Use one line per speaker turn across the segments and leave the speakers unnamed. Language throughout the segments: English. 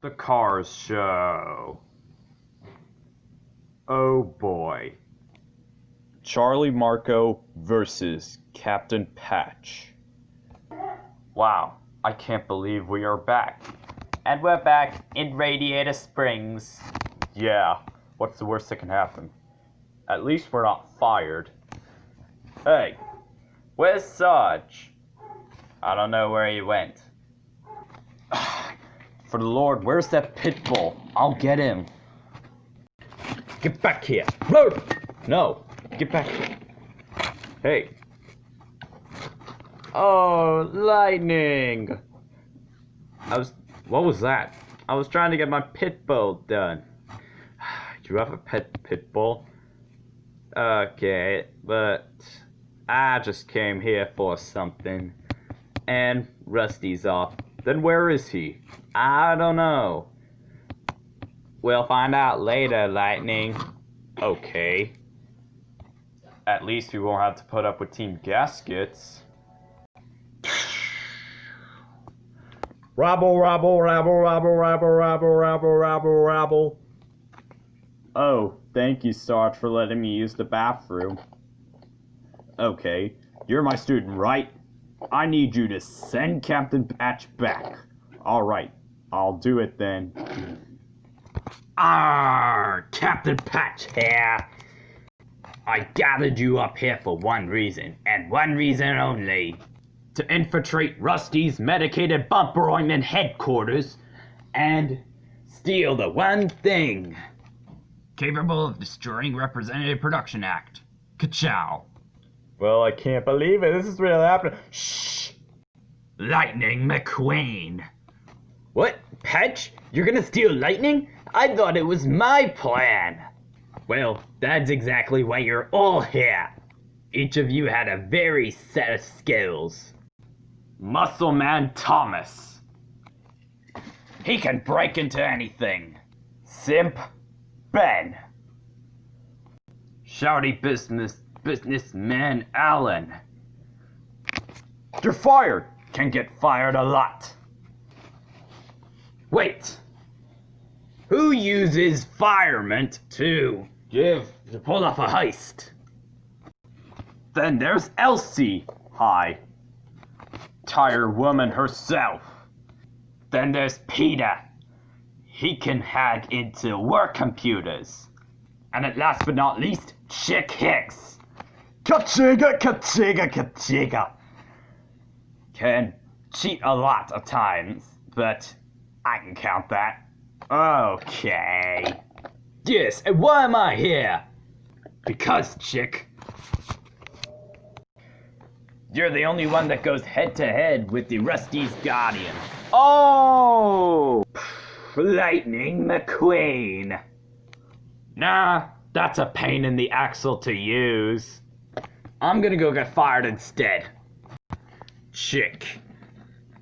The Cars Show. Oh boy. Charlie Marco versus Captain Patch. Wow, I can't believe we are back.
And we're back in Radiator Springs.
Yeah, what's the worst that can happen? At least we're not fired. Hey,
Where's Sarge? I don't know where he went.
for the Lord, where's that pit bull? I'll get him. Get back here. No, get back here. Hey. Oh, lightning. What was that? I was trying to get my pit bull done. Do you have a pit bull? Okay, but I just came here for something. And Rusty's off. Then where is he? I don't know.
We'll find out later, Lightning.
Okay. At least we won't have to put up with Team Gaskets. Rabble, rabble, rabble, rabble, rabble, rabble, rabble, rabble, rabble. Oh, thank you, Sarge, for letting me use the bathroom. Okay, you're my student, right? I need you to send Captain Patch back. Alright, I'll do it then.
Captain Patch here. I gathered you up here for one reason, and one reason only. To infiltrate Rusty's medicated bumper ointment headquarters and steal the one thing capable of destroying Representative Production Act. Ka-chow.
Well, I can't believe it. This is really happening.
Shh! Lightning McQueen.
What?
Patch? You're gonna steal Lightning? I thought it was my plan. Well, that's exactly why you're all here. Each of you had a very set of skills.
Muscle Man Thomas.
He can break into anything. Simp Ben.
Shouty businessman Allen. You're fired. Can get fired a lot.
Wait. Who uses firement to pull off a heist?
Then there's Elsie. Hi. Tire woman herself.
Then there's Peter. He can hack into work computers. And at last but not least, Chick Hicks.
Kachiga, kachiga, kachiga.
Can cheat a lot of times, but I can count that.
Okay.
Yes, and why am I here? Because, Chick, you're the only one that goes head-to-head with the Rusty's Guardian.
Oh!
Lightning McQueen. Nah, that's a pain in the axle to use. I'm gonna go get fired instead. Chick,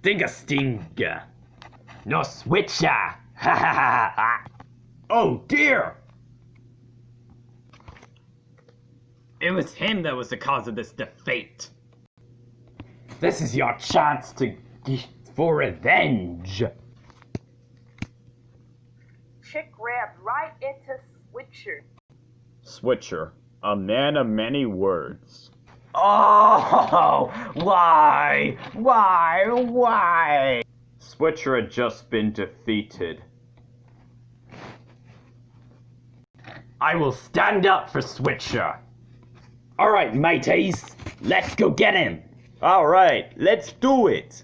think a stinger. No switcher. Ha ha ha ha. Oh dear! It was him that was the cause of this defeat. This is your chance for revenge.
Chick grabbed right into Switcher.
Switcher, a man of many words.
Oh, why?
Switcher had just been defeated.
I will stand up for Switcher. All right, mateys, let's go get him.
All right, let's do it.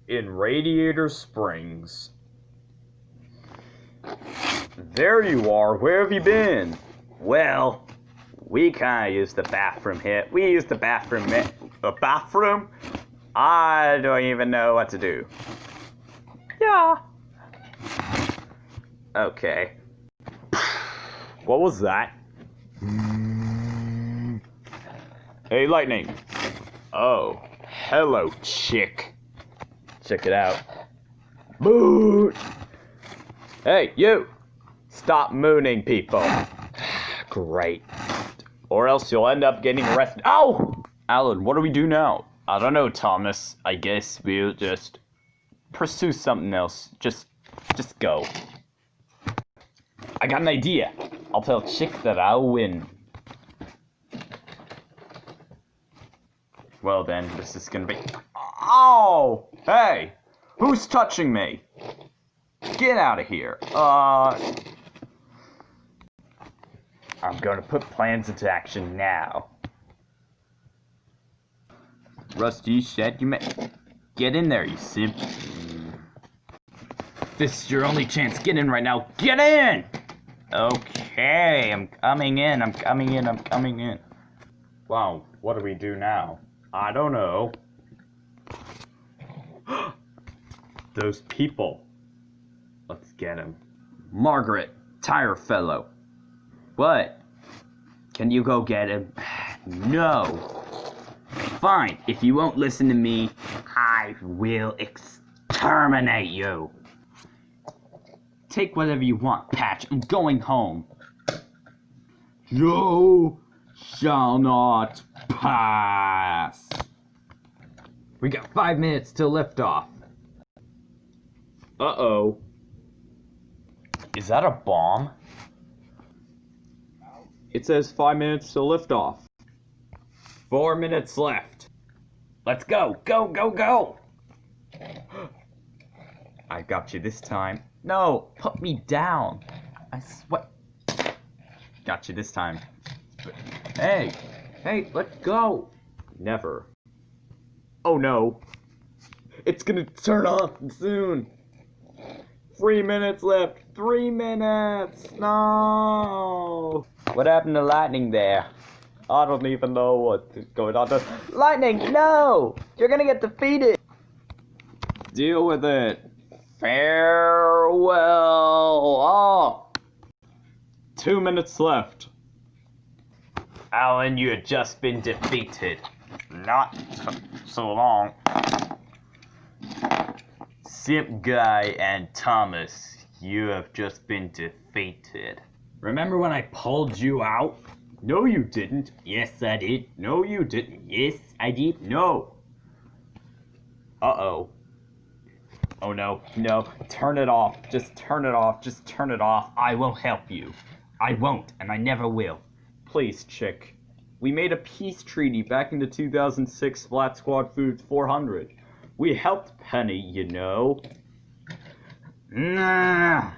In Radiator Springs. There you are. Where have you been?
Well, we kind of use the bathroom here. We use the bathroom.
The bathroom?
I don't even know what to do.
Yeah.
Okay.
What was that? Hey, Lightning. Oh, hello, chick. Check it out. Moon. Hey, you. Stop mooning people. Great. Or else you'll end up getting arrested. Ow! Alan, what do we do now? I don't know, Thomas. I guess we'll just pursue something else. Just Just go. I got an idea. I'll tell Chick that I'll win. Well then, this is gonna be... Oh! Hey! Who's touching me? Get out of here. I'm gonna put plans into action now. Rusty said you may... Get in there, you simp. This is your only chance. Get in right now. Get in! Okay, I'm coming in. I'm coming in. Wow, what do we do now? I don't know. Those people. Let's get him. Margaret, tire fellow. What? Can you go get him? No. Fine, if you won't listen to me, I will exterminate you. Take whatever you want, Patch. I'm going home. You shall not pass. We got 5 minutes till liftoff. Uh-oh. Is that a bomb? It says 5 minutes till liftoff. 4 minutes left. Let's go. Go, go, go. I got you this time. No, put me down. I swear. Got you this time. Hey, let go. Never. Oh no. It's gonna turn off soon. 3 minutes left. 3 minutes. No. What happened to lightning there? I don't even know what's going on. Lightning, no! You're gonna get defeated. Deal with it. Farewell. Oh. 2 minutes left. Alan, you had just been defeated. Not so long. Simp Guy and Thomas, you have just been defeated. Remember when I pulled you out? No, you didn't. Yes, I did. No, you didn't. Yes, I did. No. Uh-oh. Oh, no. No. Turn it off. Just turn it off. Just turn it off. I will help you. I won't, and I never will. Please, Chick. We made a peace treaty back in the 2006 Flat Squad Foods 400. We helped Penny, you know. Nah.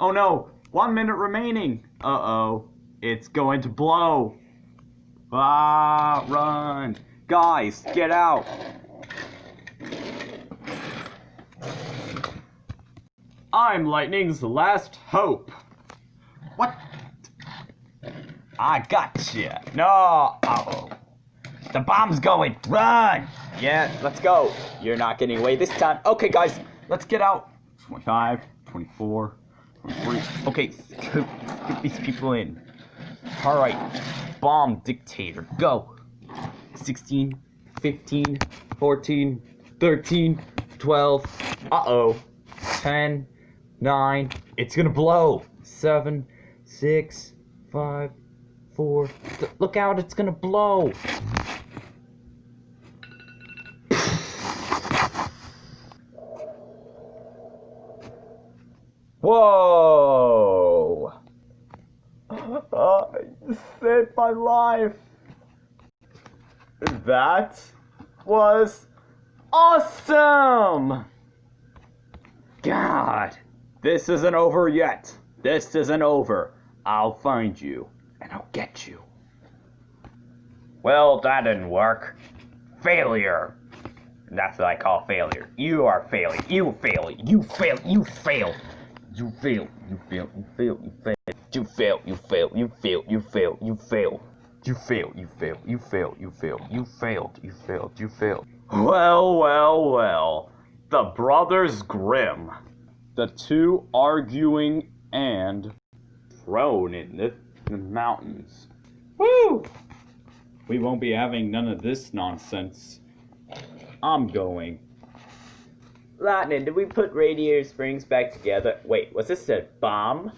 Oh, no. 1 minute remaining. Uh-oh. It's going to blow. Ah, run. Guys, get out. I'm Lightning's last hope. What? I gotcha. No. Uh-oh. The bomb's going. Run. Yeah, let's go. You're not getting away this time. Okay, guys, let's get out. 25, 24, 23. Okay, get these people in. Alright, bomb dictator, go. 16, 15, 14, 13, 12, uh-oh. 10, 9, it's gonna blow. 7, 6, 5, 4, look out, it's gonna blow. Whoa! You saved my life. That was awesome! God, this isn't over yet. This isn't over. I'll find you, and I'll get you. Well, that didn't work. Failure. That's what I call failure. You are failing. You fail. You fail. You fail. You fail. You fail. You fail. You fail. You fail. You fail. You fail. You fail. You fail. You fail. You fail. You fail. You fail. You failed. You failed. You failed. Well, well, well. The Brothers Grimm. The two arguing and thrown in the mountains. Woo! We won't be having none of this nonsense. I'm going. Lightning, did we put Radiator Springs back together? Wait, was this a bomb?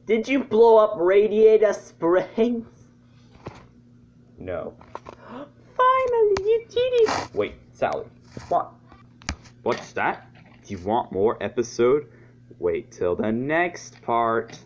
Did you blow up Radiator Springs? No. Finally, you did it! Wait, Sally. What? What's that? Do you want more episode? Wait till the next part.